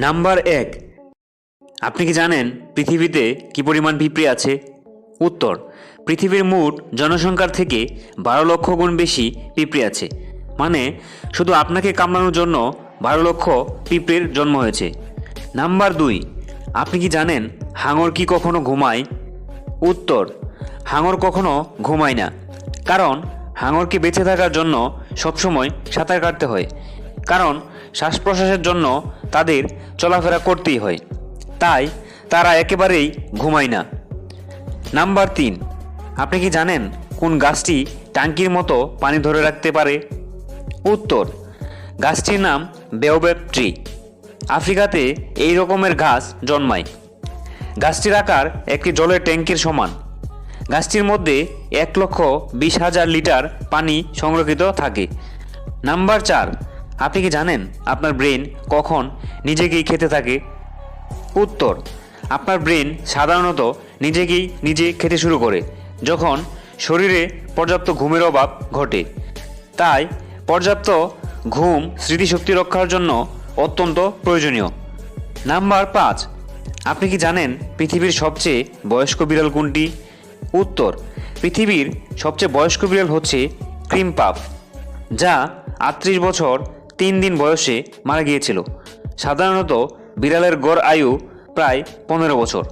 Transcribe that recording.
Number 1, আপনি কি জানেন পৃথিবীতে কি পরিমাণ পিঁপড়ে আছে? উত্তর, পৃথিবীর মোট জনসংখ্যার থেকে 12 লক্ষ গুণ বেশি পিঁপড়ে আছে। মানে শুধু আপনাকে কামড়ানোর জন্য 12 লক্ষ পিঁপড়ের জন্ম হয়েছে। নাম্বার 2, আপনি কি জানেন হাঙর কি কখনো ঘুমায়? উত্তর, হাঙর কখনো ঘুমায় না। কারণ হাঙরকে বেঁচে থাকার জন্য সবসময় সাঁতার কাটতে হয়। কারণ শ্বাস প্রশ্বাসের জন্য তাদের চলাফেরা করতেই হয়, তাই তারা একেবারেই ঘুমায় না। নাম্বার 3, আপনি কি জানেন কোন গাছটি ট্যাঙ্কির মতো পানি ধরে রাখতে পারে? উত্তর, গাছটির নাম বেওবেব ট্রি। আফ্রিকাতে এই রকমের ঘাস জন্মায়। গাছটির আকার একটি জলের ট্যাঙ্কির সমান। গাছটির মধ্যে 1,20,000 লিটার পানি সংরক্ষিত থাকে। নাম্বার 4, আপনি কি জানেন আপনার ব্রেন কখন নিজেকেই খেতে থাকে? উত্তর, আপনার ব্রেন সাধারণত নিজে খেতে শুরু করে যখন শরীরে পর্যাপ্ত ঘুমের অভাব ঘটে। তাই পর্যাপ্ত ঘুম স্মৃতিশক্তি রক্ষার জন্য অত্যন্ত প্রয়োজনীয়। নাম্বার 5, আপনি কি জানেন পৃথিবীর সবচেয়ে বয়স্ক বিড়াল কোনটি? উত্তর, পৃথিবীর সবচেয়ে বয়স্ক বিড়াল হচ্ছে ক্রিম পাফ, যা 38 বছর 3 দিন বয়সে মারা গিয়েছিল। সাধারণত বিড়ালের গড় আয়ু প্রায় 15 বছর।